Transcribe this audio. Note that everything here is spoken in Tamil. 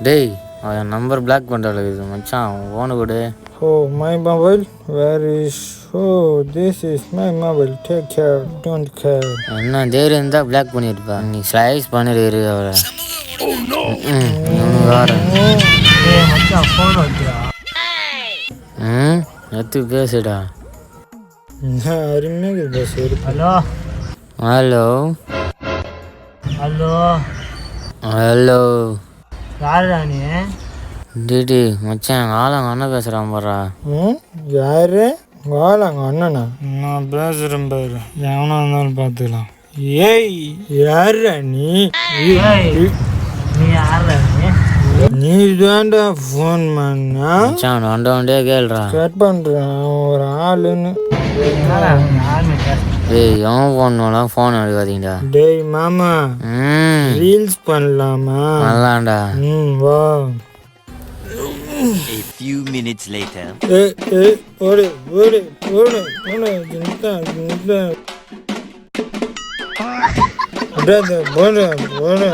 டேய் அவன் நம்பர் பிளாக் பண்ணுறது மச்சான் ஃபோனு கொடு. Oh, my mobile? Where is... Oh, this is my mobile. Take care. Don't care. என்ன தைரியம் இருந்தால் பிளாக் பண்ணியிருப்பா. நீ ஸ்லைஸ் பண்ணிடு அவரை. வேறு மச்சான் ஃபோன் வைக்கிறா. எடுத்து பேசுடா. அருமையாக பேசு. ஹலோ ஹலோ ஹலோ ஹலோ யாருடா நீ? டிடி மச்சான் ஆளாங்க அண்ணன் பேசுகிறான் பாரா. யாரு வாழாங்க அண்ணனா? நான் பேசுகிறேன் பாரு, எவனா இருந்தாலும் பார்த்துக்கலாம். ஏய் யாருடா நீ? நீ யாருடா நீ தான்டா ஃபோன் பண்ணா? மச்சான் வண்டே கேள்றா. கட் பண்ணுறான் ஒரு ஆளுன்னு. டேய் எவன் ஃபோன் பண்ணலாம் ஃபோன் எடுக்காதீங்கடா. டேய் மாமா ரீல்ஸ் பண்ணலாமா? நல்லாண்டா. வா. A few minutes later. ஓடு ஓடு ஓடு ஓடு ஜிந்தா ஜிந்தா போடு போடு.